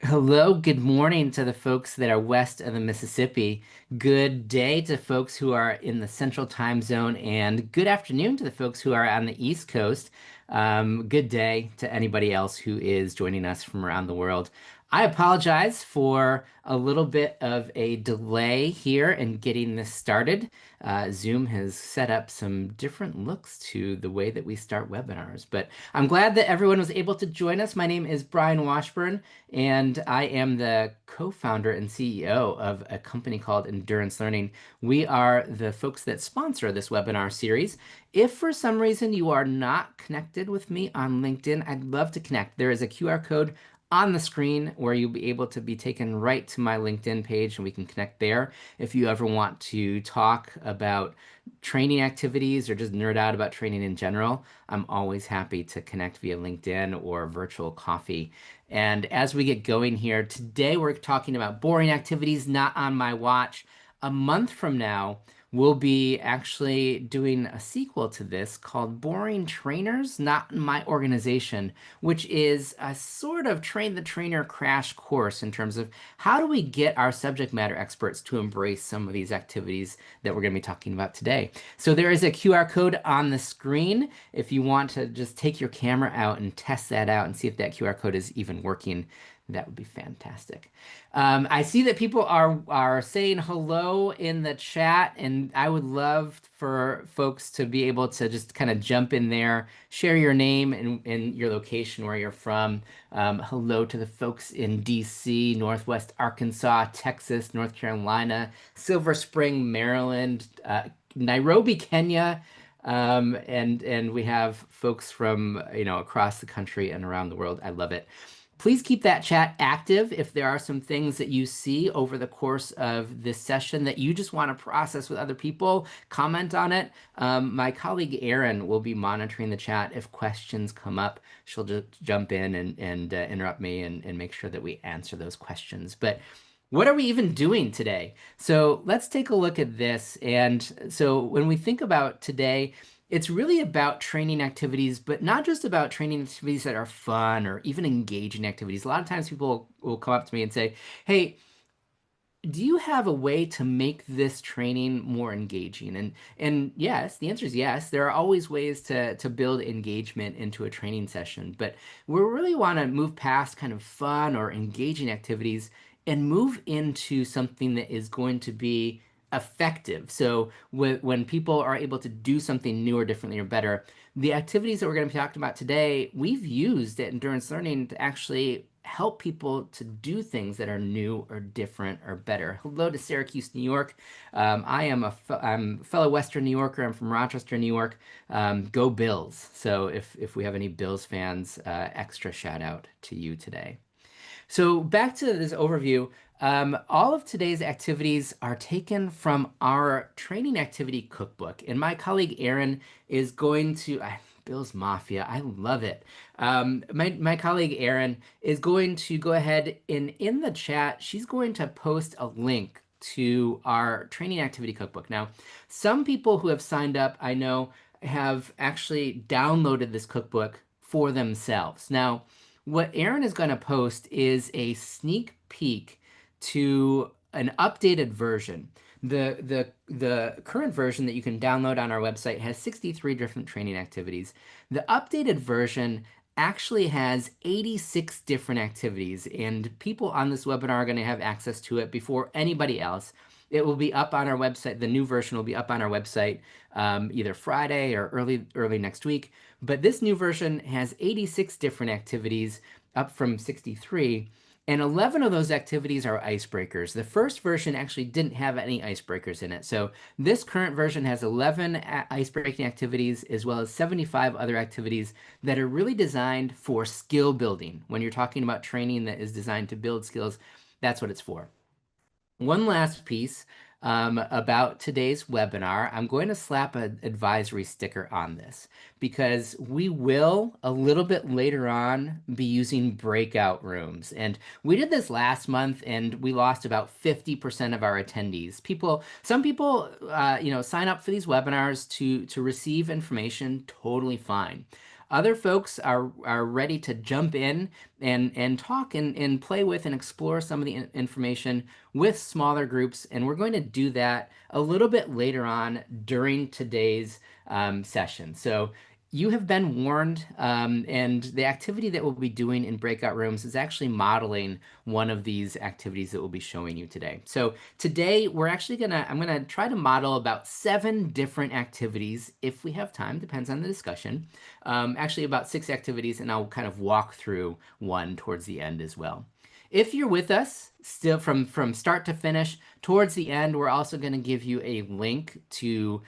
Hello, good morning to the folks that are west of the Mississippi. Good day to folks who are in the Central Time Zone, and good afternoon to the folks who are on the East Coast. Good day to anybody else who is joining us from around the world. I apologize for a little bit of a delay here in getting this started. Zoom has set up some different looks to the way that we start webinars, but I'm glad that everyone was able to join us. My name is Brian Washburn, and I am the co-founder and CEO of a company called Endurance Learning. We are the folks that sponsor this webinar series. If for some reason you are not connected with me on LinkedIn, I'd love to connect. There is a QR code on the screen where you'll be able to be taken right to my LinkedIn page and we can connect there. If you ever want to talk about training activities or just nerd out about training in general, I'm always happy to connect via LinkedIn or virtual coffee. And as we get going here, today we're talking about boring activities not on my watch. A month from now, we'll be actually doing a sequel to this called Boring Trainers Not in My Organization, which is a sort of train the trainer crash course in terms of how do we get our subject matter experts to embrace some of these activities that we're going to be talking about today. So there is a QR code on the screen if you want to just take your camera out and test that out and see if that QR code is even working. That would be fantastic. I see that people are saying hello in the chat, and I would love for folks to be able to just kind of jump in there, share your name and your location, where you're from. Hello to the folks in DC, Northwest Arkansas, Texas, North Carolina, Silver Spring, Maryland, Nairobi, Kenya. And we have folks from across the country and around the world. I love it. Please keep that chat active if there are some things that you see over the course of this session that you just want to process with other people. Comment on it. My colleague Erin will be monitoring the chat. If questions come up, she'll just jump in and interrupt me and make sure that we answer those questions. But what are we even doing today? So let's take a look at this. And so when we think about today, it's really about training activities, but not just about training activities that are fun or even engaging activities. A lot of times people will come up to me and say, "Hey, do you have a way to make this training more engaging?" And yes, the answer is yes. There are always ways to build engagement into a training session, but we really want to move past kind of fun or engaging activities and move into something that is going to be effective. So when people are able to do something new or differently or better, the activities that we're going to be talking about today, we've used at Endurance Learning to actually help people to do things that are new or different or better. Hello to Syracuse, New York. I'm a fellow Western New Yorker. I'm from Rochester, New York. Go Bills. So if we have any Bills fans, extra shout out to you today. So back to this overview, all of today's activities are taken from our training activity cookbook, and my colleague Erin is going to. Bill's Mafia, I love it. My colleague Erin is going to go ahead and in the chat, she's going to post a link to our training activity cookbook. Now, some people who have signed up, I know, have actually downloaded this cookbook for themselves. Now, what Aaron is going to post is a sneak peek to an updated version. The current version that you can download on our website has 63 different training activities. The updated version actually has 86 different activities, and people on this webinar are going to have access to it before anybody else. It will be up on our website. The new version will be up on our website either Friday or early next week. But this new version has 86 different activities, up from 63, and 11 of those activities are icebreakers. The first version actually didn't have any icebreakers in it. So this current version has 11 icebreaking activities as well as 75 other activities that are really designed for skill building. When you're talking about training that is designed to build skills, that's what it's for. One last piece about today's webinar, I'm going to slap an advisory sticker on this because we will, a little bit later on, be using breakout rooms. And we did this last month and we lost about 50% of our attendees. Some people, sign up for these webinars to receive information, totally fine. other folks are ready to jump in and talk and play with and explore some of the information with smaller groups. And we're going to do that a little bit later on during today's session. So you have been warned, and the activity that we'll be doing in breakout rooms is actually modeling one of these activities that we'll be showing you today. So today I'm gonna try to model about 7 different activities if we have time, depends on the discussion. Actually about 6 activities, and I'll kind of walk through one towards the end as well. If you're with us still from start to finish, towards the end, we're also going to give you a link to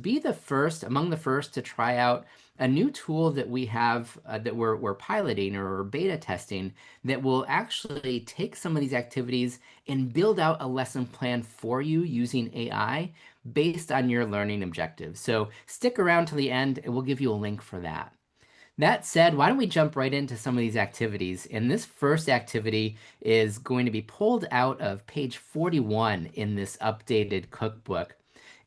be the first among the first to try out a new tool that we have that we're piloting or beta testing that will actually take some of these activities and build out a lesson plan for you using AI based on your learning objectives. So stick around to the end and we'll give you a link for that. That said, why don't we jump right into some of these activities? And this first activity is going to be pulled out of page 41 in this updated cookbook.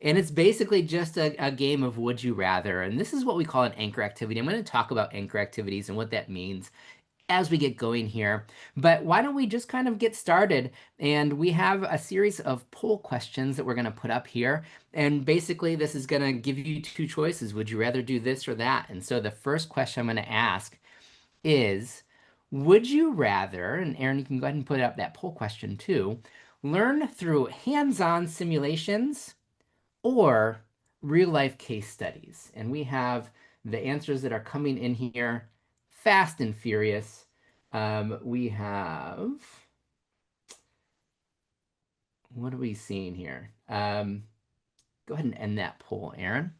And it's basically just a game of would you rather. And this is what we call an anchor activity. I'm going to talk about anchor activities and what that means as we get going here. But why don't we just kind of get started? And we have a series of poll questions that we're going to put up here. And basically, this is going to give you 2 choices. Would you rather do this or that? And so the first question I'm going to ask is, would you rather, and Aaron, you can go ahead and put up that poll question too, learn through hands-on simulations or real life case studies? And we have the answers that are coming in here fast and furious. We have, what are we seeing here? Go ahead and end that poll, Aaron.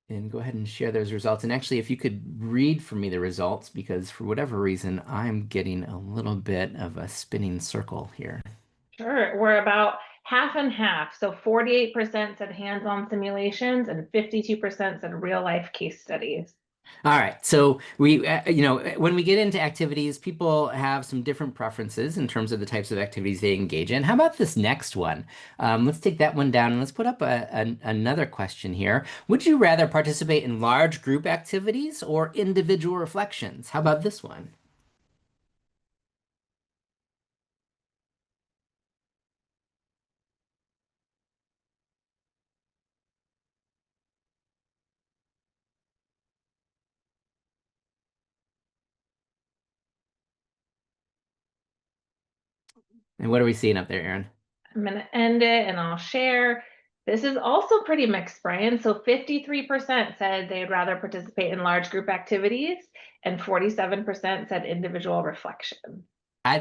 And go ahead and share those results. And actually, if you could read for me the results, because for whatever reason, I'm getting a little bit of a spinning circle here. Sure, we're about half and half. So 48% said hands-on simulations and 52% said real-life case studies. All right. So when we get into activities, people have some different preferences in terms of the types of activities they engage in. How about this next one? Let's take that one down and let's put up another question here. Would you rather participate in large group activities or individual reflections? How about this one? And what are we seeing up there, Aaron? I'm going to end it and I'll share. This is also pretty mixed, Brian. So 53% said they'd rather participate in large group activities and 47% said individual reflection.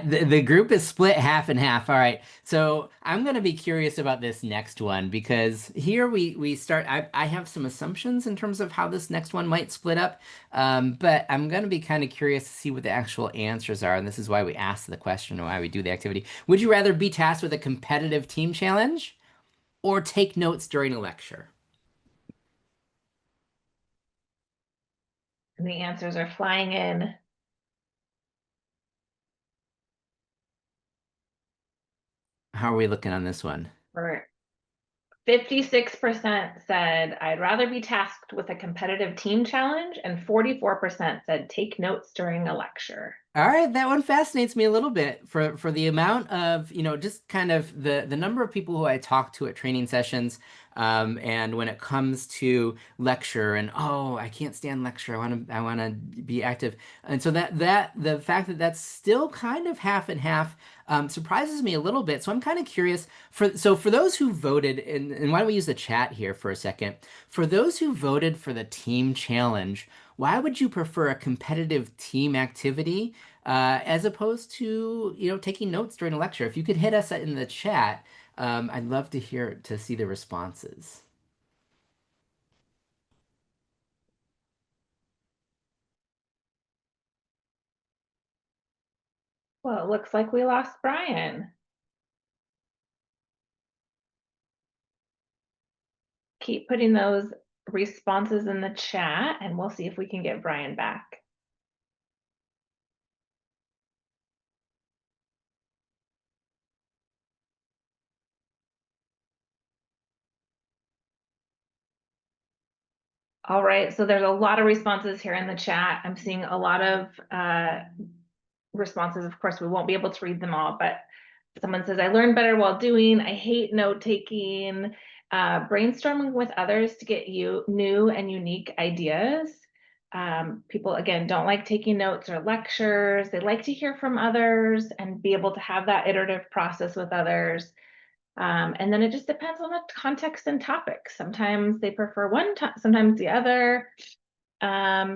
The group is split half and half. All right. So I'm going to be curious about this next one because here we start. I have some assumptions in terms of how this next one might split up. But I'm going to be kind of curious to see what the actual answers are. And this is why we ask the question and why we do the activity. Would you rather be tasked with a competitive team challenge or take notes during a lecture? And the answers are flying in. How are we looking on this one? For 56% said I'd rather be tasked with a competitive team challenge, and 44% said take notes during a lecture. All right, that one fascinates me a little bit for the amount of, just kind of the number of people who I talk to at training sessions, and when it comes to lecture and oh, I can't stand lecture. I want to be active. And so that the fact that that's still kind of half and half surprises me a little bit. So I'm kind of curious for those who voted, and why don't we use the chat here for a second? For those who voted for the team challenge, why would you prefer a competitive team activity as opposed to, taking notes during a lecture? If you could hit us in the chat, I'd love to see the responses. Well, it looks like we lost Brian. Keep putting those responses in the chat and we'll see if we can get Brian back. All right, so there's a lot of responses here in the chat. I'm seeing a lot of responses. Of course, we won't be able to read them all, but someone says, I learn better while doing. I hate note taking. Brainstorming with others to get you new and unique ideas. People, again, don't like taking notes or lectures. They like to hear from others and be able to have that iterative process with others. And then it just depends on the context and topic. Sometimes they prefer one, sometimes the other.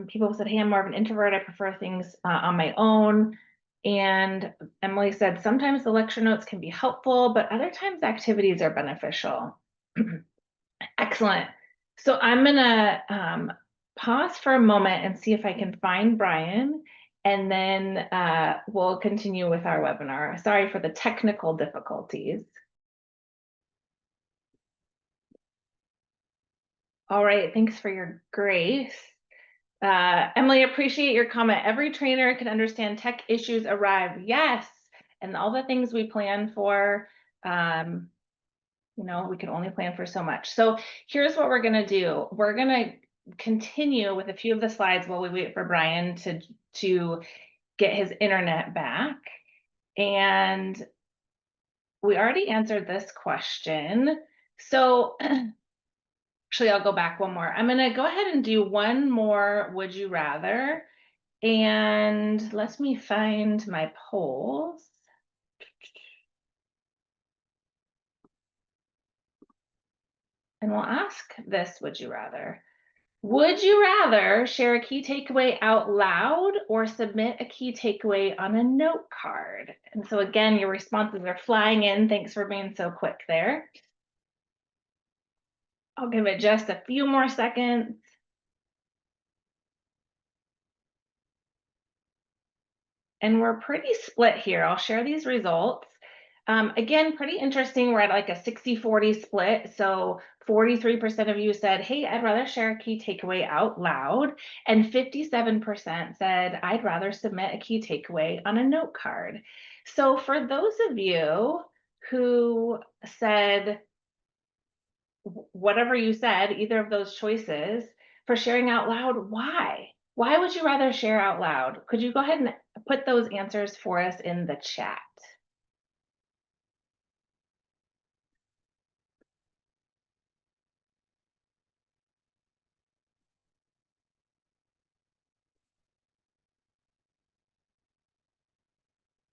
People said, hey, I'm more of an introvert. I prefer things on my own. And Emily said, sometimes the lecture notes can be helpful, but other times activities are beneficial. Excellent. So I'm gonna pause for a moment and see if I can find Brian, and then we'll continue with our webinar. Sorry for the technical difficulties. All right, thanks for your grace. Emily, appreciate your comment. Every trainer can understand tech issues arrive. Yes, and all the things we plan for, we can only plan for so much. So here's what we're gonna do. We're gonna continue with a few of the slides while we wait for Brian to get his internet back. And we already answered this question. So actually, I'll go back one more. I'm gonna go ahead and do one more would you rather. And let me find my polls. And we'll ask this, would you rather? Would you rather share a key takeaway out loud or submit a key takeaway on a note card? And so again, your responses are flying in. Thanks for being so quick there. I'll give it just a few more seconds. And we're pretty split here. I'll share these results. Again, pretty interesting. We're at like a 60-40 split. So 43% of you said, hey, I'd rather share a key takeaway out loud. And 57% said, I'd rather submit a key takeaway on a note card. So for those of you who said whatever you said, either of those choices, for sharing out loud, why? Why would you rather share out loud? Could you go ahead and put those answers for us in the chat?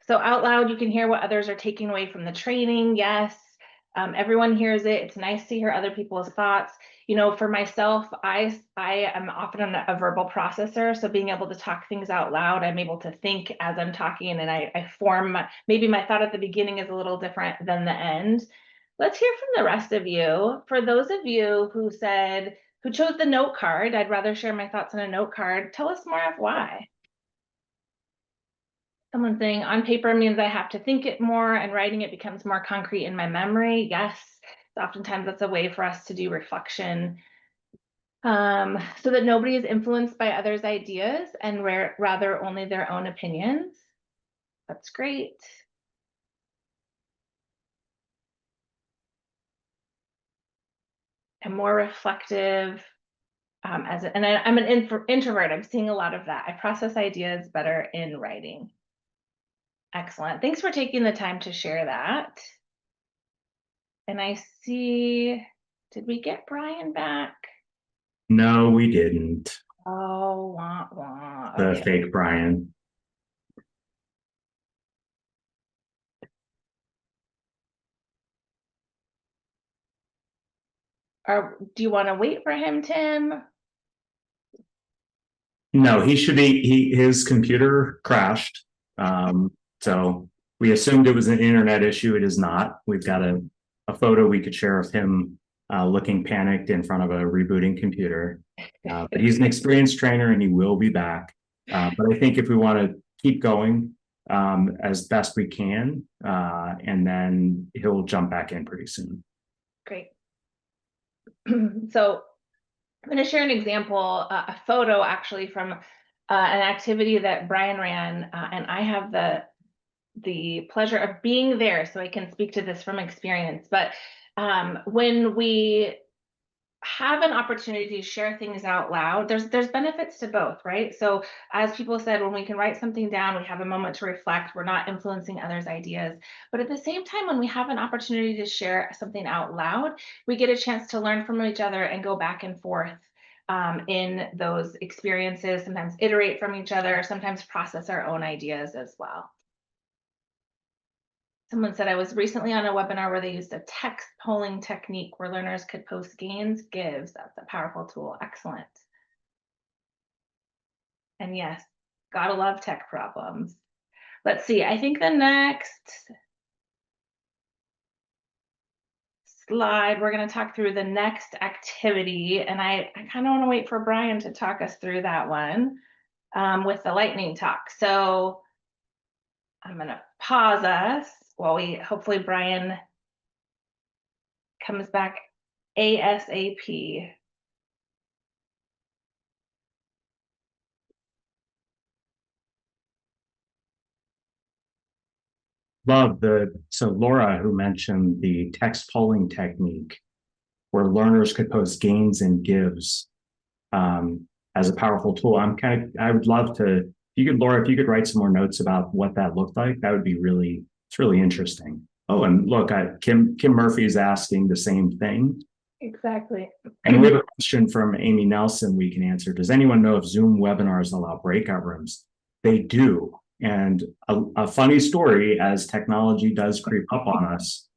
So out loud, you can hear what others are taking away from the training. Yes, everyone hears it. It's nice to hear other people's thoughts. For myself, I am often a verbal processor. So being able to talk things out loud, I'm able to think as I'm talking, and I form, maybe my thought at the beginning is a little different than the end. Let's hear from the rest of you. For those of you who chose the note card, I'd rather share my thoughts on a note card. Tell us more of why. Someone saying on paper means I have to think it more, and writing it becomes more concrete in my memory. Yes, oftentimes that's a way for us to do reflection, so that nobody is influenced by others' ideas and rather only their own opinions. That's great. And more reflective. I'm an introvert. I'm seeing a lot of that. I process ideas better in writing. Excellent. Thanks for taking the time to share that. And I see, did we get Brian back? No, we didn't. Oh, wah, wah. The Okay. fake Brian. Do you want to wait for him, Tim? No, his computer crashed. So we assumed it was an internet issue. It is not. We've got a photo we could share of him looking panicked in front of a rebooting computer. But he's an experienced trainer and he will be back. But I think if we want to keep going as best we can, and then he'll jump back in pretty soon. Great. So I'm going to share an example, a photo actually from an activity that Brian ran, and I have the pleasure of being there, so I can speak to this from experience. But when we have an opportunity to share things out loud, there's benefits to both, right? So as people said, when we can write something down, we have a moment to reflect, we're not influencing others' ideas. But at the same time, when we have an opportunity to share something out loud, we get a chance to learn from each other and go back and forth in those experiences, sometimes iterate from each other, sometimes process our own ideas as well. Someone said, I was recently on a webinar where they used a text polling technique where learners could post gains, gives. That's a powerful tool. Excellent. And yes, gotta love tech problems. Let's see. I think the next slide, we're going to talk through the next activity. And I kind of want to wait for Brian to talk us through that one with the lightning talk. So I'm going to pause us while hopefully Brian comes back ASAP. So Laura, who mentioned the text polling technique, where learners could post gains and gives as a powerful tool. I would love to, Laura, if you could write some more notes about what that looked like, that would be it's really interesting. Oh, and look, Kim Murphy is asking the same thing. Exactly. And we have a question from Amy Nelson we can answer. Does anyone know if Zoom webinars allow breakout rooms? They do. And a funny story, as technology does creep up on us,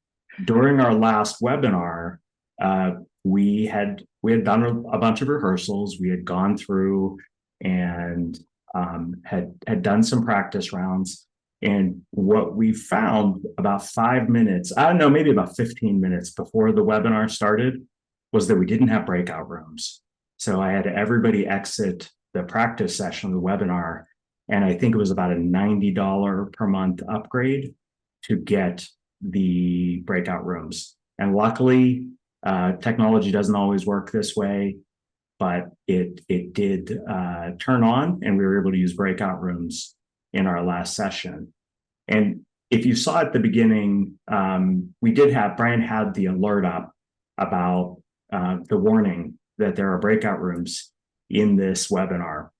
during our last webinar, we had done a bunch of rehearsals. We had gone through and had done some practice rounds. And what we found about 5 minutes, I don't know, maybe about 15 minutes before the webinar started, was that we didn't have breakout rooms. So I had everybody exit the practice session of the webinar. And I think it was about a $90 per month upgrade to get the breakout rooms. And luckily, technology doesn't always work this way, but it did turn on, and we were able to use breakout rooms in our last session. And if you saw at the beginning, Brian had the alert up about the warning that there are breakout rooms in this webinar.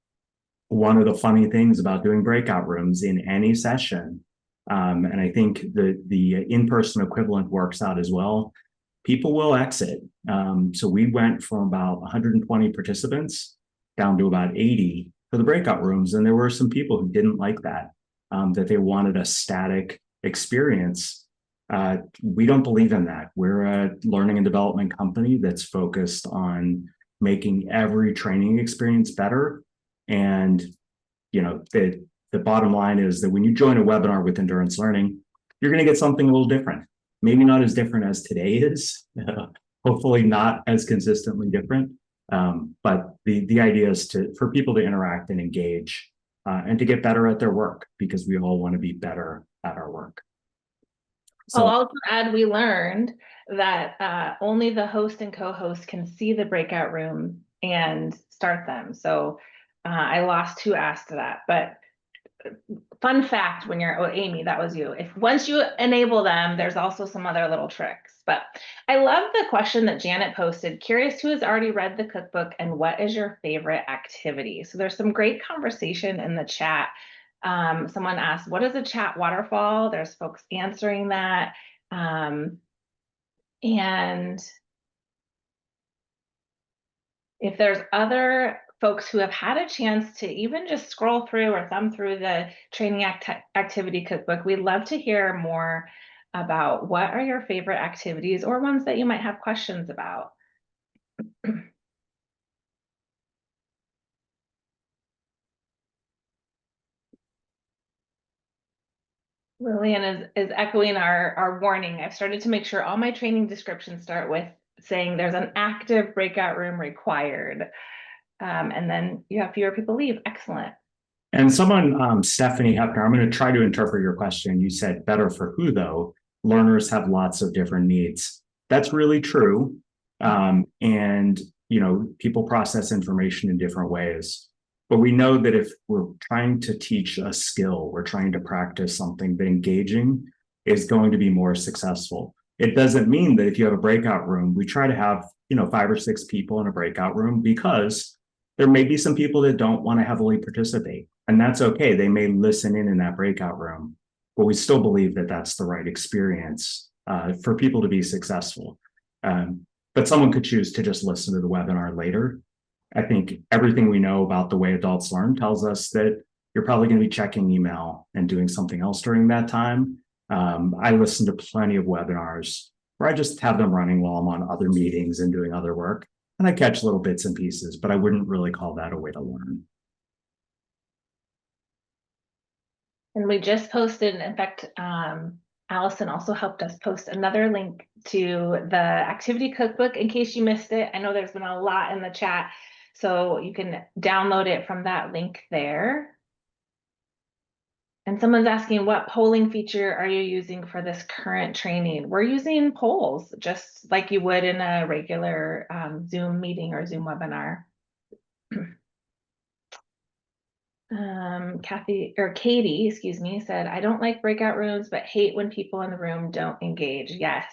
One of the funny things about doing breakout rooms in any session, and I think the in-person equivalent works out as well, people will exit. So we went from about 120 participants down to about 80 for the breakout rooms. And there were some people who didn't like that they wanted a static experience. We don't believe in that. We're a learning and development company that's focused on making every training experience better. And, the bottom line is that when you join a webinar with Endurance Learning, you're going to get something a little different. Maybe not as different as today is, hopefully not as consistently different. But the idea is for people to interact and engage and to get better at their work, because we all want to be better at our work. So, I'll also add, we learned that only the host and co-host can see the breakout room and start them. So I lost who asked that, but fun fact, Amy, that was you. Once you enable them, there's also some other little tricks. But I love the question that Janet posted. Curious who has already read the cookbook and what is your favorite activity? So there's some great conversation in the chat. Someone asked, what is a chat waterfall? There's folks answering that. And if there's other folks who have had a chance to even just scroll through or thumb through the training activity cookbook, we'd love to hear more about what are your favorite activities or ones that you might have questions about. Lillian is echoing our warning. I've started to make sure all my training descriptions start with saying there's an active breakout room required. And then you have fewer people leave. Excellent. And someone, Stephanie Hepner, I'm going to try to interpret your question. You said better for who, though? Learners have lots of different needs. That's really true. And, people process information in different ways. But we know that if we're trying to teach a skill, we're trying to practice something, that engaging is going to be more successful. It doesn't mean that if you have a breakout room, we try to have, 5 or 6 people in a breakout room because there may be some people that don't want to heavily participate. And that's okay. They may listen in that breakout room, but we still believe that that's the right experience for people to be successful. But someone could choose to just listen to the webinar later. I think everything we know about the way adults learn tells us that you're probably going to be checking email and doing something else during that time. I listen to plenty of webinars where I just have them running while I'm on other meetings and doing other work. And I catch little bits and pieces, but I wouldn't really call that a way to learn. And we just posted, in fact, Allison also helped us post another link to the activity cookbook in case you missed it. I know there's been a lot in the chat, so you can download it from that link there. And someone's asking, what polling feature are you using for this current training? We're using polls, just like you would in a regular Zoom meeting or Zoom webinar. Katie, excuse me, said, I don't like breakout rooms, but hate when people in the room don't engage. Yes.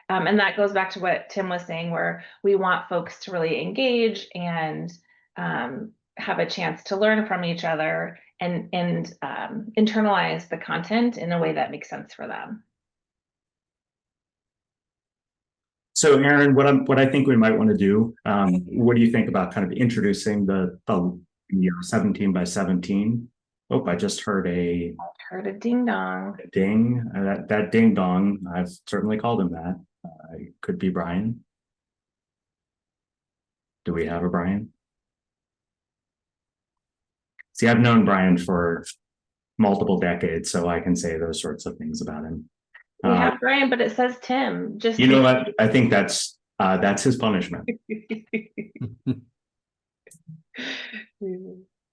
And that goes back to what Tim was saying, where we want folks to really engage and have a chance to learn from each other and internalize the content in a way that makes sense for them. So, Aaron, what I think we might want to do, what do you think about kind of introducing the 17 by 17? Oh, I just heard a ding dong. Ding. That ding dong. I've certainly called him that. It could be Brian. Do we have a Brian? See, I've known Brian for multiple decades, so I can say those sorts of things about him. We have Brian, but it says Tim. Just you know what? I think that's his punishment.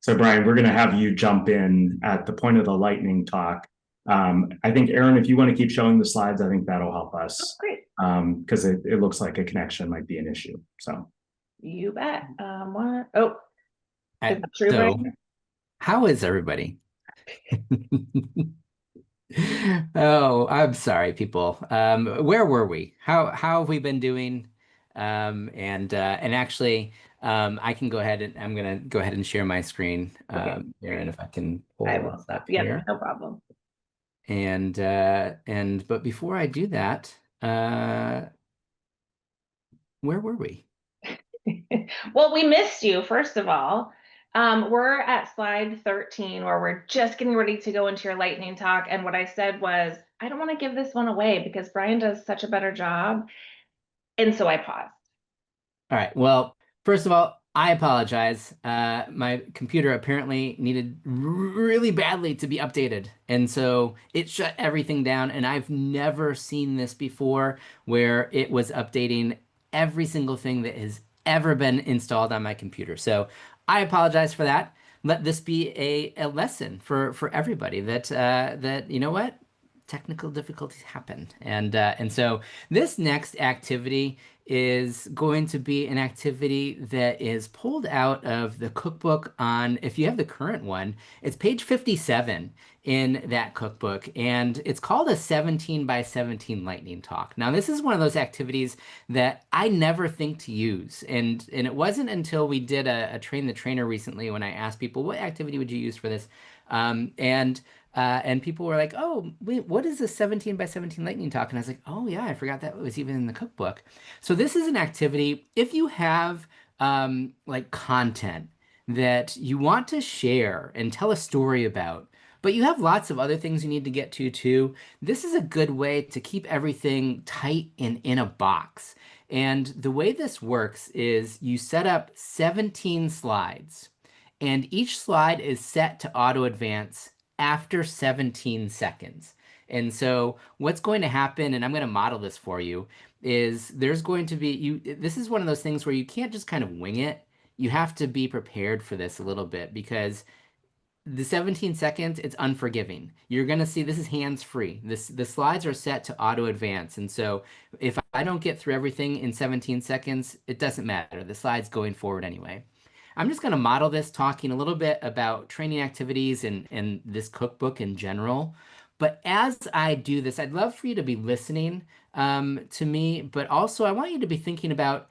So, Brian, we're going to have you jump in at the point of the lightning talk. I think, Aaron, if you want to keep showing the slides, I think that'll help us. Oh, great. Because it looks like a connection might be an issue. So you bet. Is that true, so, Brian? how is everybody? Oh, I'm sorry, people. Where were we? How have we been doing? And actually, I can go ahead and I'm gonna go ahead and share my screen. Okay. Aaron, if I can pull I will this stop. up Yeah, here. no problem. But before I do that, where were we? Well, we missed you, first of all. We're at slide 13 where we're just getting ready to go into your lightning talk. And what I said was, I don't want to give this one away because Brian does such a better job. And so I paused. All right. Well, first of all, I apologize. My computer apparently needed really badly to be updated. And so it shut everything down. And I've never seen this before where it was updating every single thing that has ever been installed on my computer. So I apologize for that. Let this be a lesson for everybody that you know what? Technical difficulties happen. And so this next activity is going to be an activity that is pulled out of the cookbook on, if you have the current one, it's page 57 in that cookbook, and it's called a 17 by 17 lightning talk. Now, this is one of those activities that I never think to use, and it wasn't until we did a train the trainer recently when I asked people, what activity would you use for this? And people were like, oh, wait, what is a 17 by 17 lightning talk? And I was like, oh, yeah, I forgot that was even in the cookbook. So this is an activity, if you have like content that you want to share and tell a story about, but you have lots of other things you need to get to too, this is a good way to keep everything tight and in a box. And the way this works is you set up 17 slides, and each slide is set to auto advance after 17 seconds. And so what's going to happen, and I'm going to model this for you, is there's going to be this is one of those things where you can't just kind of wing it. You have to be prepared for this a little bit because the 17 seconds, it's unforgiving. You're going to see this is hands-free. The slides are set to auto advance. And so if I don't get through everything in 17 seconds, it doesn't matter. The slide's going forward anyway. I'm just going to model this talking a little bit about training activities and this cookbook in general. But as I do this, I'd love for you to be listening to me, but also I want you to be thinking about,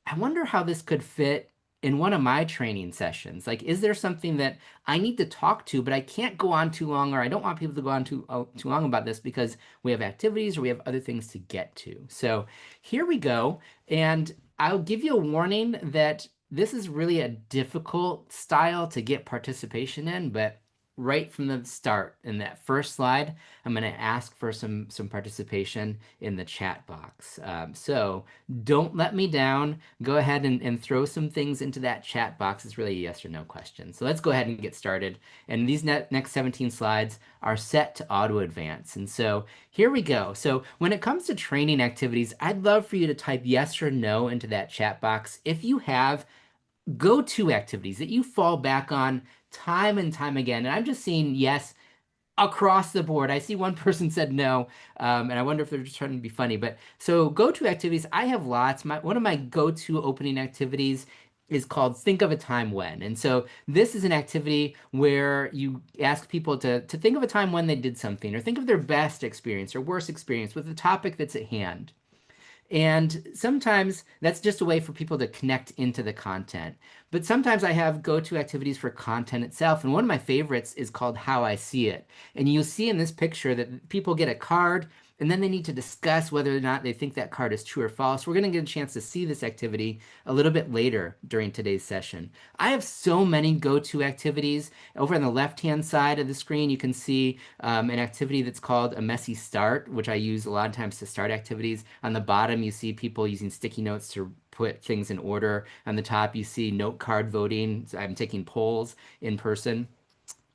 I wonder how this could fit in one of my training sessions. Like, is there something that I need to talk to, but I can't go on too long, or I don't want people to go on too long about this because we have activities or we have other things to get to. So here we go. And I'll give you a warning that this is really a difficult style to get participation in, but right from the start in that first slide, I'm going to ask for some participation in the chat box. So don't let me down. Go ahead and throw some things into that chat box. It's really a yes or no question. So let's go ahead and get started. And these next 17 slides are set to auto advance. And so here we go. So when it comes to training activities, I'd love for you to type yes or no into that chat box if you have go-to activities that you fall back on time and time again. And I'm just seeing yes across the board. I see one person said no, and I wonder if they're just trying to be funny. But so go-to activities, I have lots. One of my go-to opening activities is called Think of a Time When. And so this is an activity where you ask people to think of a time when they did something, or think of their best experience or worst experience with the topic that's at hand. And sometimes that's just a way for people to connect into the content. But sometimes I have go-to activities for content itself. And one of my favorites is called How I See It. And you'll see in this picture that people get a card and then they need to discuss whether or not they think that card is true or false. We're going to get a chance to see this activity a little bit later during today's session. I have so many go-to activities. Over on the left-hand side of the screen, you can see an activity that's called a messy start, which I use a lot of times to start activities. On the bottom, you see people using sticky notes to put things in order. On the top, you see note card voting. So I'm taking polls in person.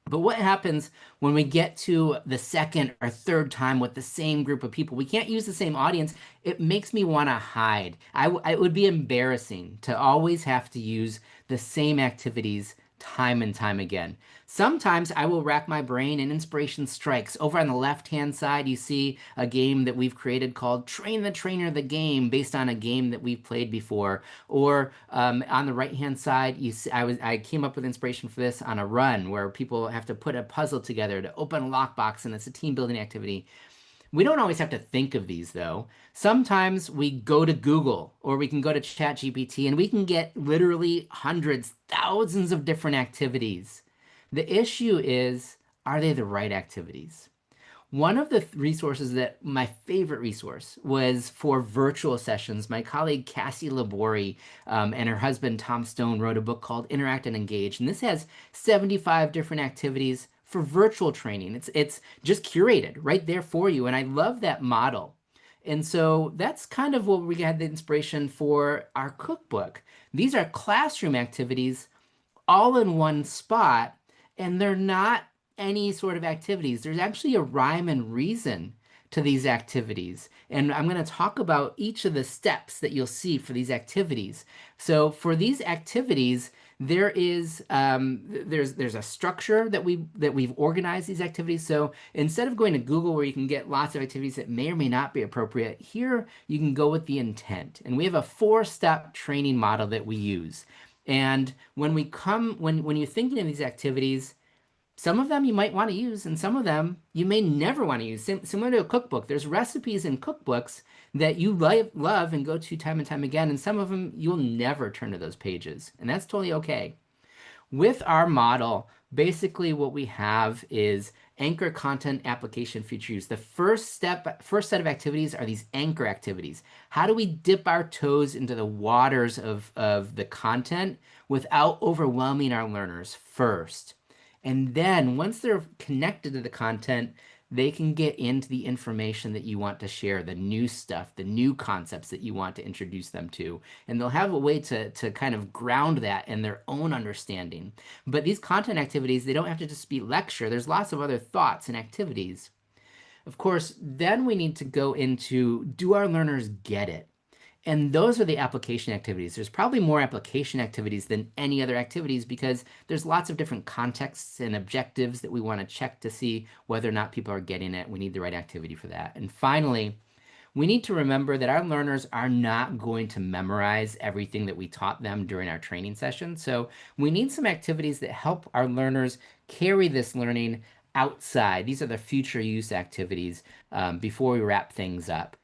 But what happens when we get to the second or third time with the same group of people? We can't use the same audience. It makes me want to hide. It would be embarrassing to always have to use the same activities time and time again. Sometimes I will rack my brain and inspiration strikes. Over on the left-hand side, you see a game that we've created called Train the Trainer the Game, based on a game that we've played before. Or on the right-hand side, you see, I came up with inspiration for this on a run where people have to put a puzzle together to open a lockbox, and it's a team building activity. We don't always have to think of these though. Sometimes we go to Google or we can go to ChatGPT and we can get literally hundreds, thousands of different activities. The issue is, are they the right activities? One of the resources that my favorite resource was for virtual sessions. My colleague Cassie Labori and her husband Tom Stone wrote a book called Interact and Engage. And this has 75 different activities for virtual training. It's just curated right there for you. And I love that model. And so that's kind of what we had the inspiration for our cookbook. These are classroom activities all in one spot, and they're not any sort of activities. There's actually a rhyme and reason to these activities. And I'm going to talk about each of the steps that you'll see for these activities. So for these activities, there is there's a structure that we've organized these activities. So instead of going to Google where you can get lots of activities that may or may not be appropriate, here you can go with the intent. And we have a 4-step training model that we use. And when you're thinking of these activities, some of them you might want to use, and some of them you may never want to use. Similar to a cookbook, there's recipes in cookbooks that you love and go to time and time again, and some of them you'll never turn to those pages, and that's totally okay. With our model, basically what we have is anchor content application feature use. The first set of activities are these anchor activities. How do we dip our toes into the waters of the content without overwhelming our learners first? And then once they're connected to the content, they can get into the information that you want to share, the new stuff, the new concepts that you want to introduce them to. And they'll have a way to kind of ground that in their own understanding. But these content activities, they don't have to just be lecture. There's lots of other thoughts and activities. Of course, then we need to go into, do our learners get it? And those are the application activities. There's probably more application activities than any other activities because there's lots of different contexts and objectives that we want to check to see whether or not people are getting it. We need the right activity for that. And finally, we need to remember that our learners are not going to memorize everything that we taught them during our training session. So we need some activities that help our learners carry this learning outside. These are the future use activities before we wrap things up.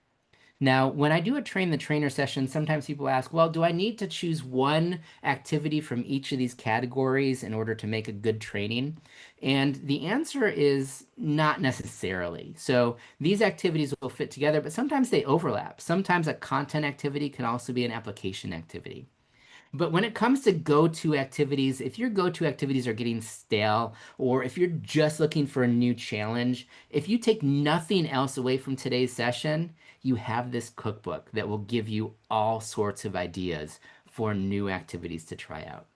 Now, when I do a train the trainer session, sometimes people ask, well, do I need to choose one activity from each of these categories in order to make a good training? And the answer is not necessarily. So these activities will fit together, but sometimes they overlap. Sometimes a content activity can also be an application activity. But when it comes to go-to activities, if your go-to activities are getting stale, or if you're just looking for a new challenge, if you take nothing else away from today's session, you have this cookbook that will give you all sorts of ideas for new activities to try out.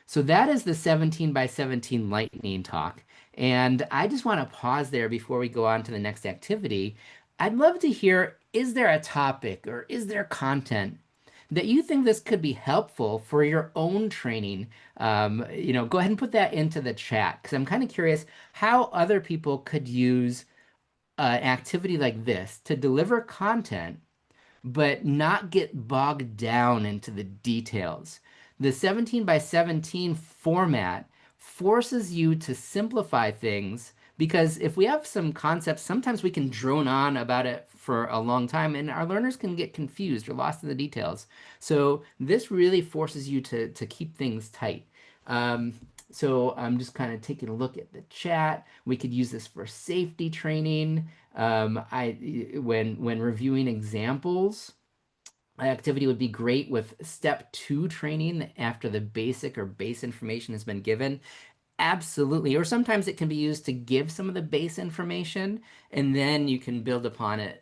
So that is the 17 by 17 lightning talk. And I just want to pause there before we go on to the next activity. I'd love to hear, is there a topic or is there content that you think this could be helpful for your own training? Go ahead and put that into the chat because I'm kind of curious how other people could use an activity like this to deliver content but not get bogged down into the details. The 17 by 17 format forces you to simplify things because if we have some concepts, sometimes we can drone on about it for a long time and our learners can get confused or lost in the details. So this really forces you to keep things tight. Um, so I'm just kind of taking a look at the chat. We could use this for safety training. When reviewing examples, activity would be great with step 2 training after the basic or base information has been given. Absolutely. Or sometimes it can be used to give some of the base information and then you can build upon it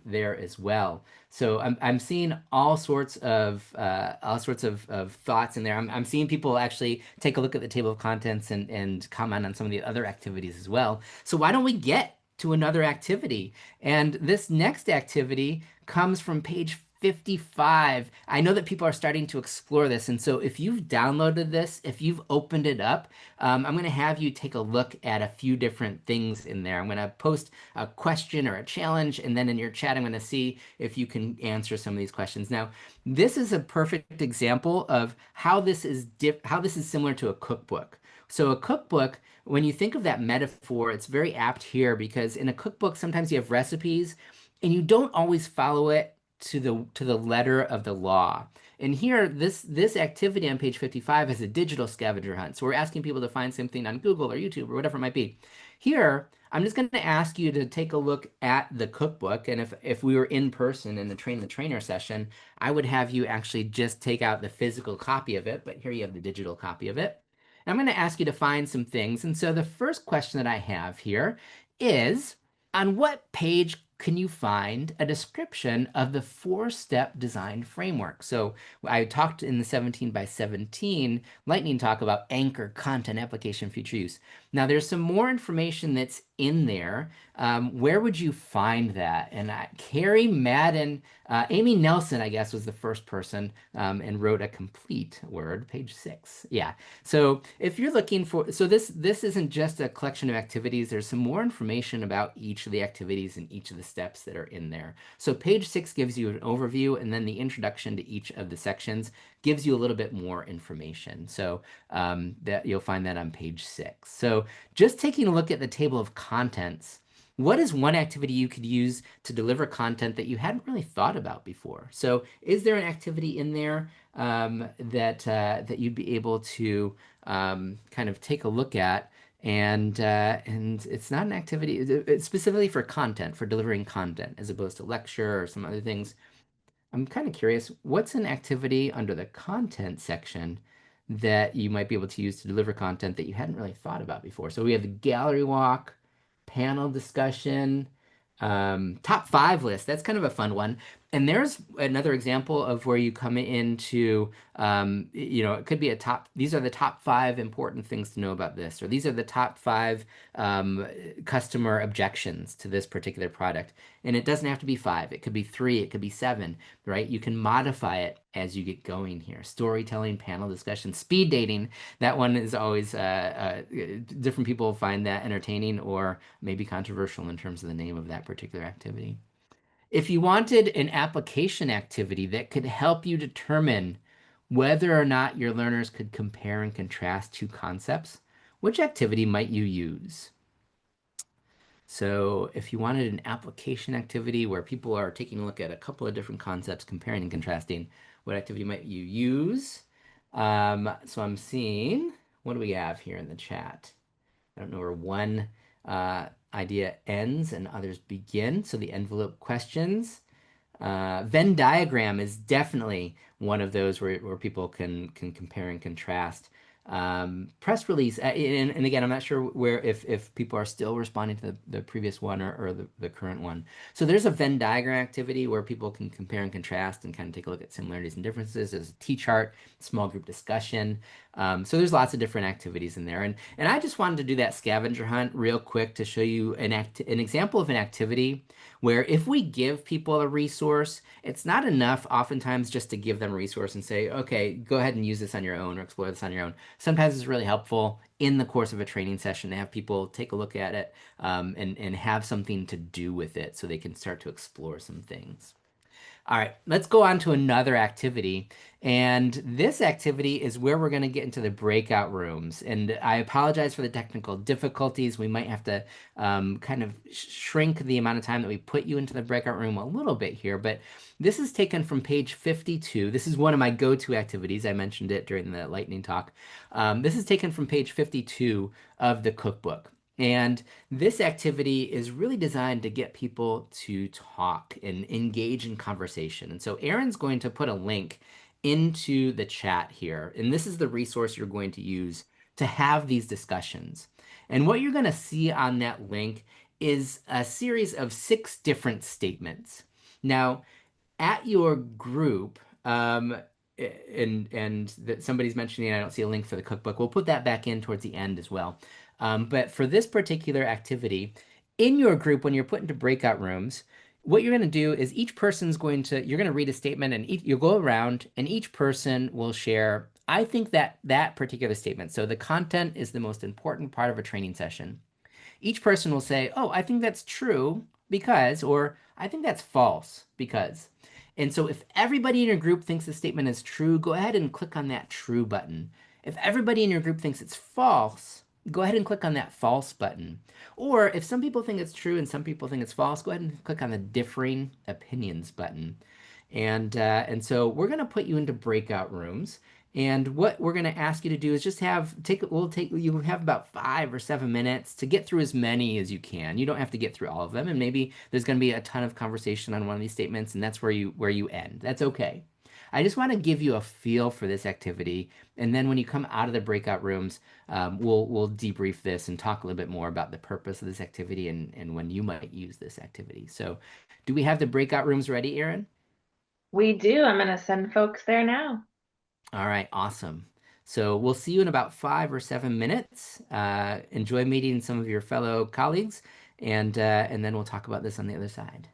there as well. So I'm seeing all sorts of thoughts in there. I'm seeing people actually take a look at the table of contents and comment on some of the other activities as well. So why don't we get to another activity? And this next activity comes from page 55. I know that people are starting to explore this. And so if you've downloaded this, if you've opened it up, I'm going to have you take a look at a few different things in there. I'm going to post a question or a challenge, and then in your chat, I'm going to see if you can answer some of these questions. Now, this is a perfect example of how this is similar to a cookbook. So a cookbook, when you think of that metaphor, it's very apt here because in a cookbook, sometimes you have recipes and you don't always follow it to the letter of the law. And here, this activity on page 55 is a digital scavenger hunt. So we're asking people to find something on Google or YouTube or whatever it might be. Here, I'm just going to ask you to take a look at the cookbook. And if we were in person in the train the trainer session, I would have you actually just take out the physical copy of it. But here you have the digital copy of it. And I'm going to ask you to find some things. And so the first question that I have here is, on what page can you find a description of the 4-step design framework? So I talked in the 17 by 17 lightning talk about anchor, content, application, future use. Now there's some more information that's in there. Where would you find that? And Carrie Madden, Amy Nelson, I guess, was the first person and wrote a complete word, page 6. Yeah. So if you're looking for, so this isn't just a collection of activities. There's some more information about each of the activities and each of the steps that are in there. So page 6 gives you an overview, and then the introduction to each of the sections gives you a little bit more information. So that you'll find that on page 6. So just taking a look at the table of contents, what is one activity you could use to deliver content that you hadn't really thought about before? So is there an activity in there that you'd be able to kind of take a look at? And it's not an activity, it's specifically for content, for delivering content, as opposed to lecture or some other things. I'm kind of curious, what's an activity under the content section that you might be able to use to deliver content that you hadn't really thought about before? So we have the gallery walk, panel discussion, top 5 list. That's kind of a fun one. And there's another example of where you come into, it could be these are the top 5 important things to know about this, or these are the top 5 customer objections to this particular product. And it doesn't have to be 5, it could be 3, it could be 7, right? You can modify it as you get going here. Storytelling, panel discussion, speed dating. That one is always, different people find that entertaining or maybe controversial in terms of the name of that particular activity. If you wanted an application activity that could help you determine whether or not your learners could compare and contrast 2 concepts, which activity might you use? So if you wanted an application activity where people are taking a look at a couple of different concepts, comparing and contrasting, what activity might you use? So I'm seeing, what do we have here in the chat? I don't know where one idea ends and others begin. So the envelope questions. Venn diagram is definitely one of those where people can compare and contrast. Press release, and again, I'm not sure where if people are still responding to the previous one or the current one. So there's a Venn diagram activity where people can compare and contrast and kind of take a look at similarities and differences. There's a T-chart, small group discussion. So there's lots of different activities in there, and I just wanted to do that scavenger hunt real quick to show you an example of an activity where if we give people a resource, it's not enough oftentimes just to give them a resource and say, okay, go ahead and use this on your own or explore this on your own. Sometimes it's really helpful in the course of a training session to have people take a look at it and have something to do with it so they can start to explore some things. All right, let's go on to another activity. And this activity is where we're going to get into the breakout rooms. And I apologize for the technical difficulties. We might have to kind of shrink the amount of time that we put you into the breakout room a little bit here. But this is taken from page 52. This is one of my go-to activities. I mentioned it during the lightning talk. This is taken from page 52 of the cookbook. And this activity is really designed to get people to talk and engage in conversation. And so Aaron's going to put a link into the chat here. And this is the resource you're going to use to have these discussions. And what you're going to see on that link is a series of 6 different statements. Now, at your group, and that somebody's mentioning, I don't see a link for the cookbook. We'll put that back in towards the end as well. But for this particular activity, in your group, when you're put into breakout rooms, what you're going to do is you're going to read a statement and you'll go around and each person will share, I think that particular statement. So the content is the most important part of a training session. Each person will say, oh, I think that's true because, or I think that's false because. And so if everybody in your group thinks the statement is true, go ahead and click on that true button. If everybody in your group thinks it's false, go ahead and click on that false button. Or if some people think it's true and some people think it's false, go ahead and click on the differing opinions button. And so we're going to put you into breakout rooms. And what we're going to ask you to do is just you have about 5 or 7 minutes to get through as many as you can. You don't have to get through all of them. And maybe there's going to be a ton of conversation on one of these statements, and that's where you end. That's okay. I just want to give you a feel for this activity. And then when you come out of the breakout rooms, we'll debrief this and talk a little bit more about the purpose of this activity and when you might use this activity. So do we have the breakout rooms ready, Aaron? We do. I'm going to send folks there now. All right, awesome. So we'll see you in about 5 or 7 minutes. Enjoy meeting some of your fellow colleagues, and then we'll talk about this on the other side.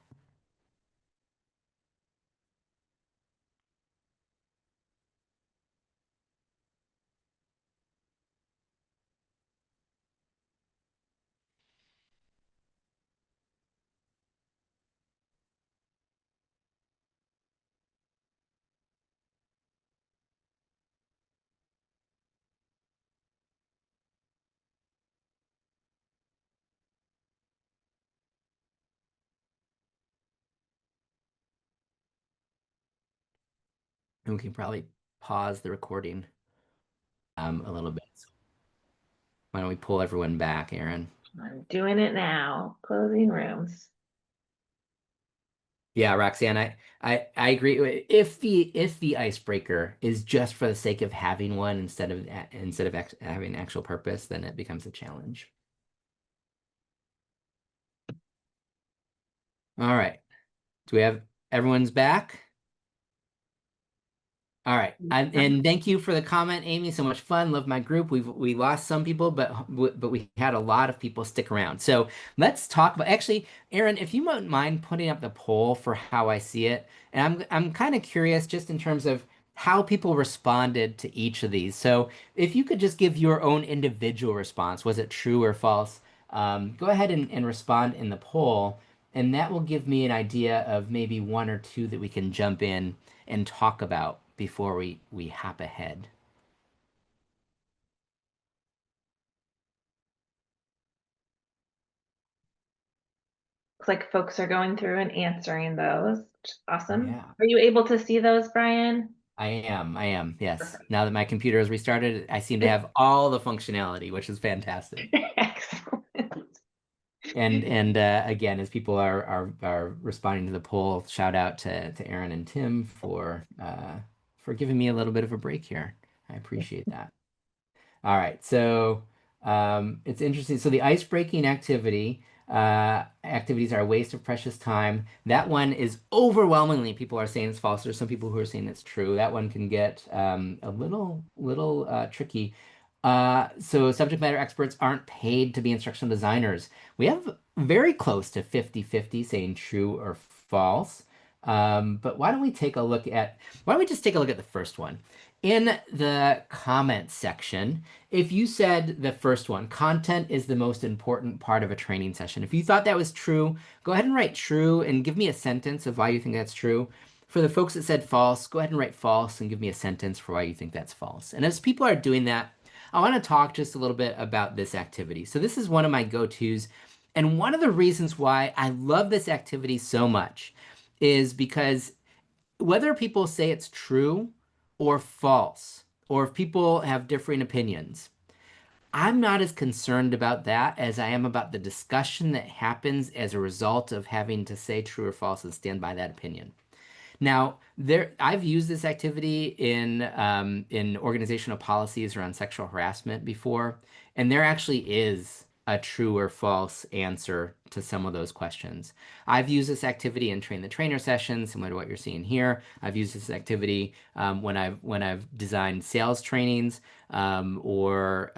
And we can probably pause the recording a little bit. So why don't we pull everyone back, Aaron? I'm doing it now. Closing rooms. Yeah, Roxanne, I agree. If the icebreaker is just for the sake of having one instead of having actual purpose, then it becomes a challenge. All right. Do we have everyone's back? All right, and thank you for the comment, Amy. So much fun. Love my group. We lost some people, but we had a lot of people stick around. So let's talk about actually, Aaron, if you wouldn't mind putting up the poll for how I see it, and I'm kind of curious just in terms of how people responded to each of these. So if you could just give your own individual response, was it true or false? Go ahead and respond in the poll, and that will give me an idea of maybe one or two that we can jump in and talk about before we hop ahead. Looks like folks are going through and answering those, which is awesome. Yeah. Are you able to see those, Brian? I am, yes. Perfect. Now that my computer has restarted, I seem to have all the functionality, which is fantastic. Excellent. And again, as people are responding to the poll, shout out to Aaron and Tim for giving me a little bit of a break here. I appreciate that. All right, so it's interesting. So the ice-breaking activities are a waste of precious time. That one is overwhelmingly people are saying it's false. There's some people who are saying it's true. That one can get a little tricky. So subject matter experts aren't paid to be instructional designers. We have very close to 50-50 saying true or false. But why don't we just take a look at the first one? In the comments section, if you said the first one, content is the most important part of a training session. If you thought that was true, go ahead and write true and give me a sentence of why you think that's true. For the folks that said false, go ahead and write false and give me a sentence for why you think that's false. And as people are doing that, I want to talk just a little bit about this activity. So this is one of my go-tos. And one of the reasons why I love this activity so much is because whether people say it's true or false, or if people have differing opinions, I'm not as concerned about that as I am about the discussion that happens as a result of having to say true or false and stand by that opinion. Now, I've used this activity in organizational policies around sexual harassment before, and there actually is a true or false answer to some of those questions. I've used this activity in train the trainer sessions, similar to what you're seeing here. I've used this activity when I've designed sales trainings, or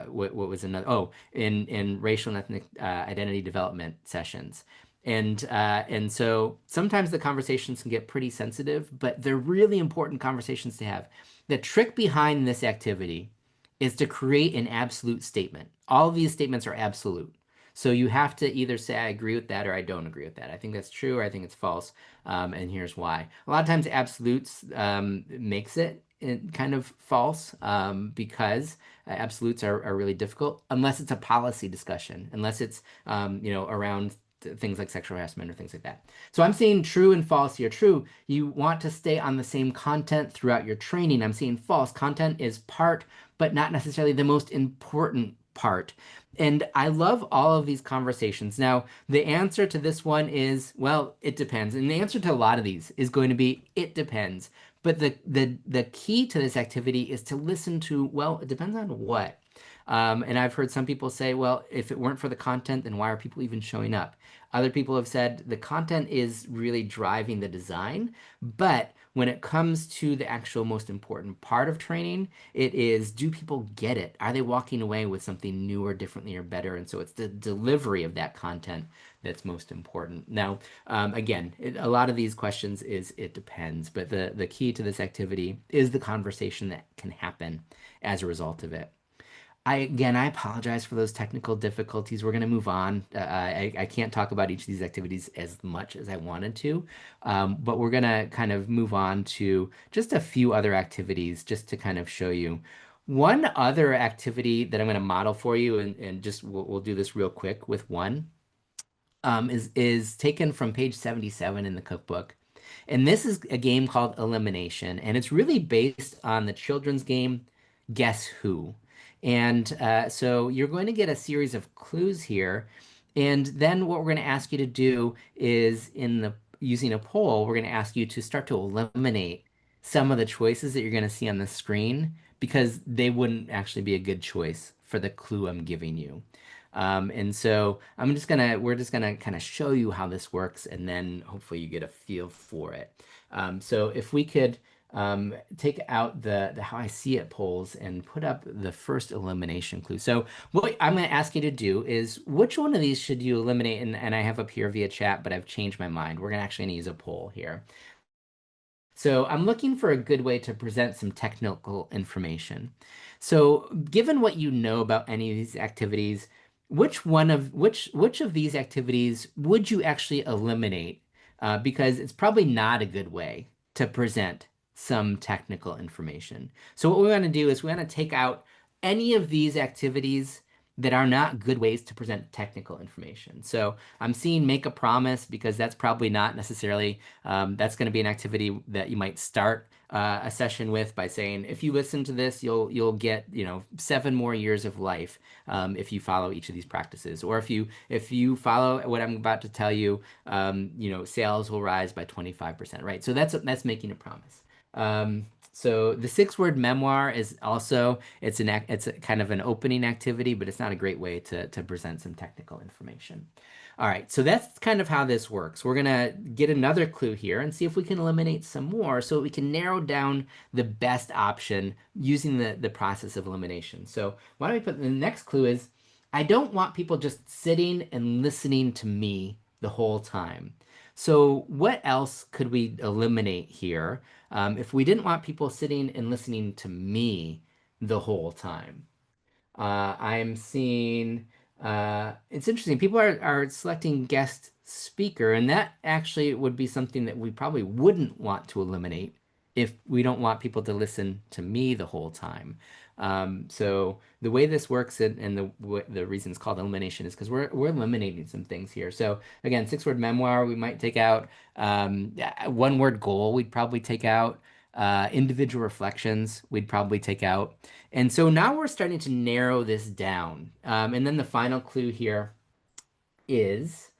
what was another? Oh, in racial and ethnic identity development sessions. And so sometimes the conversations can get pretty sensitive, but they're really important conversations to have. The trick behind this activity is to create an absolute statement. All of these statements are absolute. So you have to either say, I agree with that or I don't agree with that. I think that's true or I think it's false. And here's why. A lot of times absolutes makes it kind of false because absolutes are really difficult unless it's a policy discussion, unless it's around things like sexual harassment or things like that. So I'm saying true and false here. True, you want to stay on the same content throughout your training. I'm saying false, content is part, but not necessarily the most important part. And I love all of these conversations. Now, the answer to this one is, well, it depends. And the answer to a lot of these is going to be, it depends. But the key to this activity is to listen to, well, it depends on what. And I've heard some people say, well, if it weren't for the content, then why are people even showing up? Other people have said the content is really driving the design, but when it comes to the actual most important part of training, it is, do people get it? Are they walking away with something new or differently or better? And so it's the delivery of that content that's most important. Now, again, a lot of these questions is it depends, but the key to this activity is the conversation that can happen as a result of it. I apologize for those technical difficulties. We're going to move on. I can't talk about each of these activities as much as I wanted to, but we're going to kind of move on to just a few other activities just to kind of show you. One other activity that I'm going to model for you, and just we'll do this real quick with one, is taken from page 77 in the cookbook. And this is a game called Elimination, and it's really based on the children's game Guess Who. And so you're going to get a series of clues here. And then what we're going to ask you to do is using a poll, we're going to ask you to start to eliminate some of the choices that you're going to see on the screen because they wouldn't actually be a good choice for the clue I'm giving you. And so we're just gonna kind of show you how this works, and then hopefully you get a feel for it. So if we could take out the how I see it polls and put up the first elimination clue. So what I'm going to ask you to do is which one of these should you eliminate? And I have up here via chat, but I've changed my mind. We're actually going to use a poll here. So I'm looking for a good way to present some technical information. So given what you know about any of these activities, which of these activities would you actually eliminate? Because it's probably not a good way to present some technical information. So what we want to do is we want to take out any of these activities that are not good ways to present technical information. So I'm seeing make a promise because that's probably not necessarily, that's going to be an activity that you might start a session with by saying, if you listen to this, you'll get 7 more years of life if you follow each of these practices, or if you follow what I'm about to tell you, sales will rise by 25%, right? So that's making a promise. So the 6-word memoir is also it's a kind of an opening activity, but it's not a great way to present some technical information. All right, so that's kind of how this works. We're gonna get another clue here and see if we can eliminate some more so we can narrow down the best option using the process of elimination. So why don't we put the next clue is, I don't want people just sitting and listening to me the whole time. So what else could we eliminate here if we didn't want people sitting and listening to me the whole time? I'm seeing, it's interesting. People are selecting guest speaker, and that actually would be something that we probably wouldn't want to eliminate if we don't want people to listen to me the whole time. So the way this works and the reason it's called elimination is because we're eliminating some things here. So again, 6-word memoir, we might take out 1-word goal, we'd probably take out individual reflections, we'd probably take out. And so now we're starting to narrow this down. And then the final clue here is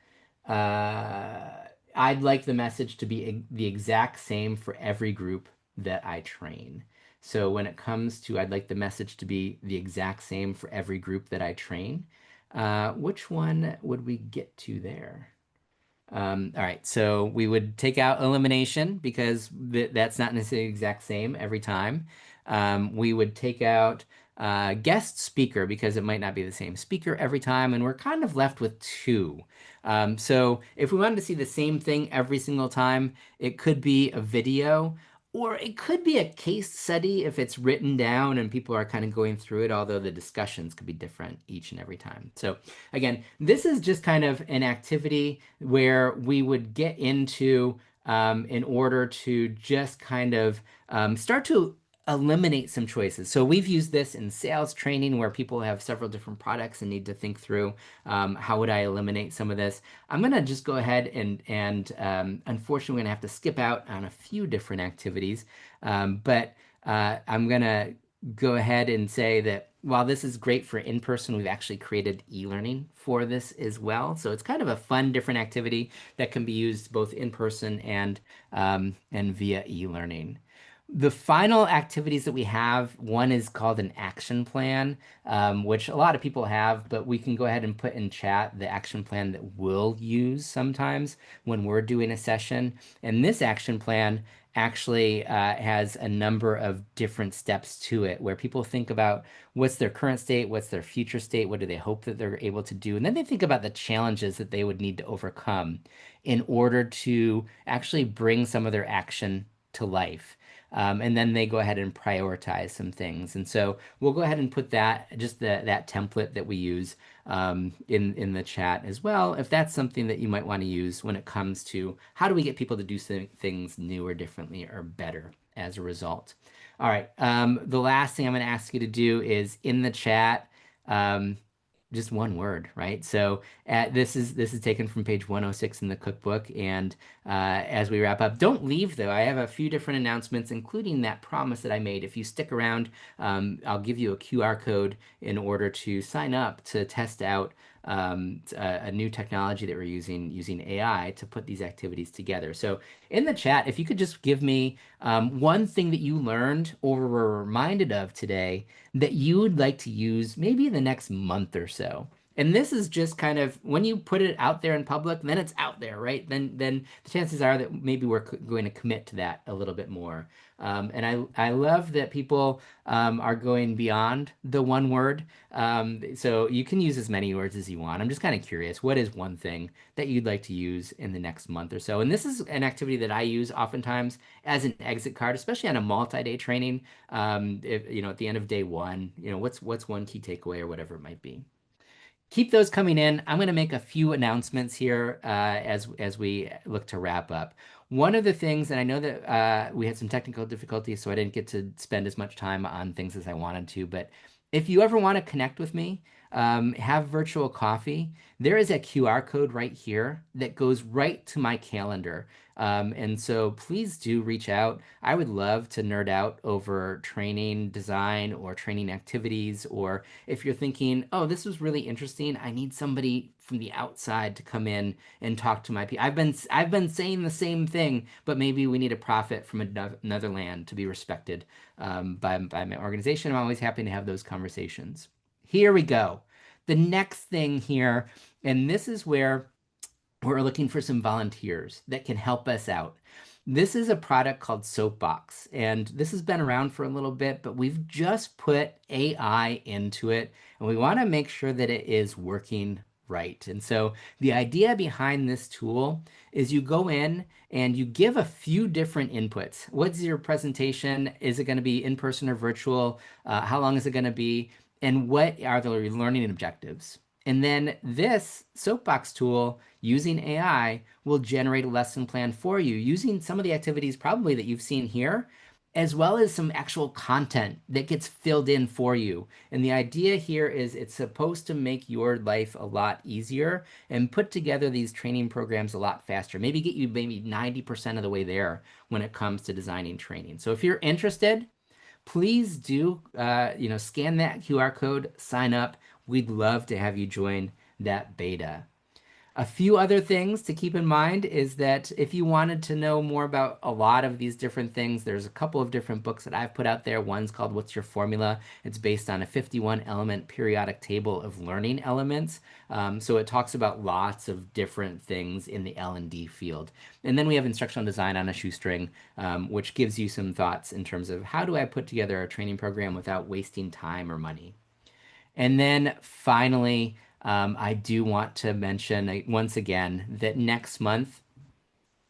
I'd like the message to be the exact same for every group that I train. So when it comes to I'd like the message to be the exact same for every group that I train, which one would we get to there? All right, so we would take out elimination because that's not necessarily the exact same every time. We would take out guest speaker because it might not be the same speaker every time, and we're kind of left with 2. So if we wanted to see the same thing every single time, it could be a video, or it could be a case study if it's written down and people are kind of going through it, although the discussions could be different each and every time. So again, this is just kind of an activity where we would get into in order to just kind of start to eliminate some choices. So we've used this in sales training where people have several different products and need to think through how would I eliminate some of this. I'm going to just go ahead and unfortunately, we're going to have to skip out on a few different activities, but I'm going to go ahead and say that while this is great for in-person, we've actually created e-learning for this as well. So it's kind of a fun, different activity that can be used both in person and via e-learning. The final activities that we have, one is called an action plan, which a lot of people have, but we can go ahead and put in chat the action plan that we'll use sometimes when we're doing a session. And this action plan actually has a number of different steps to it where people think about what's their current state, what's their future state, what do they hope that they're able to do, and then they think about the challenges that they would need to overcome in order to actually bring some of their action to life. And then they go ahead and prioritize some things. And so we'll go ahead and put that, just that template that we use in the chat as well, if that's something that you might want to use when it comes to how do we get people to do things new or differently or better as a result. All right, the last thing I'm going to ask you to do is in the chat, just one word, right? So this is taken from page 106 in the cookbook. And as we wrap up, don't leave though. I have a few different announcements, including that promise that I made. If you stick around, I'll give you a QR code in order to sign up to test out a new technology that we're using AI to put these activities together. So in the chat, if you could just give me one thing that you learned or were reminded of today that you would like to use maybe in the next month or so. And this is just kind of when you put it out there in public, then it's out there, right? Then the chances are that maybe we're going to commit to that a little bit more. And I love that people are going beyond the one word. So you can use as many words as you want. I'm just kind of curious, what is one thing that you'd like to use in the next month or so? And this is an activity that I use oftentimes as an exit card, especially on a multi-day training. If, at the end of day 1, what's one key takeaway or whatever it might be. Keep those coming in. I'm going to make a few announcements here as we look to wrap up. One of the things, and I know that we had some technical difficulties, so I didn't get to spend as much time on things as I wanted to, but if you ever want to connect with me, have virtual coffee. There is a QR code right here that goes right to my calendar. And so please do reach out. I would love to nerd out over training design or training activities, or if you're thinking, oh, this was really interesting, I need somebody from the outside to come in and talk to my people. I've been saying the same thing, but maybe we need a prophet from another land to be respected by my organization. I'm always happy to have those conversations. Here we go. The next thing here, and this is where we're looking for some volunteers that can help us out. This is a product called Soapbox, and this has been around for a little bit, but we've just put AI into it, and we want to make sure that it is working right. And so the idea behind this tool is you go in and you give a few different inputs. What's your presentation? Is it going to be in person or virtual? How long is it going to be? And what are the learning objectives? And then this Soapbox tool using AI will generate a lesson plan for you using some of the activities probably that you've seen here, as well as some actual content that gets filled in for you. And the idea here is it's supposed to make your life a lot easier and put together these training programs a lot faster. Maybe get you maybe 90% of the way there when it comes to designing training. So if you're interested, please do scan that QR code, sign up. We'd love to have you join that beta. A few other things to keep in mind is that if you wanted to know more about a lot of these different things, there's a couple of different books that I've put out there. One's called What's Your Formula? It's based on a 51 element periodic table of learning elements. So it talks about lots of different things in the L&D field. And then we have Instructional Design on a Shoestring, which gives you some thoughts in terms of how do I put together a training program without wasting time or money. And then finally, I do want to mention once again that next month,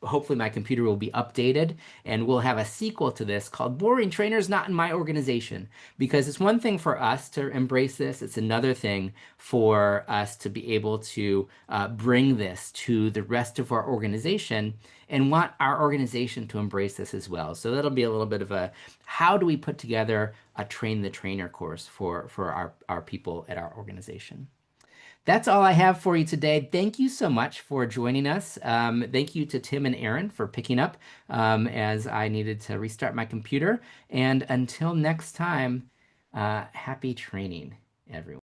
hopefully my computer will be updated and we'll have a sequel to this called Boring Trainers Not in My Organization. Because it's one thing for us to embrace this, it's another thing for us to be able to bring this to the rest of our organization and want our organization to embrace this as well. So that'll be a little bit of a how do we put together a train the trainer course for our people at our organization. That's all I have for you today. Thank you so much for joining us. Thank you to Tim and Aaron for picking up as I needed to restart my computer. And until next time, happy training, everyone.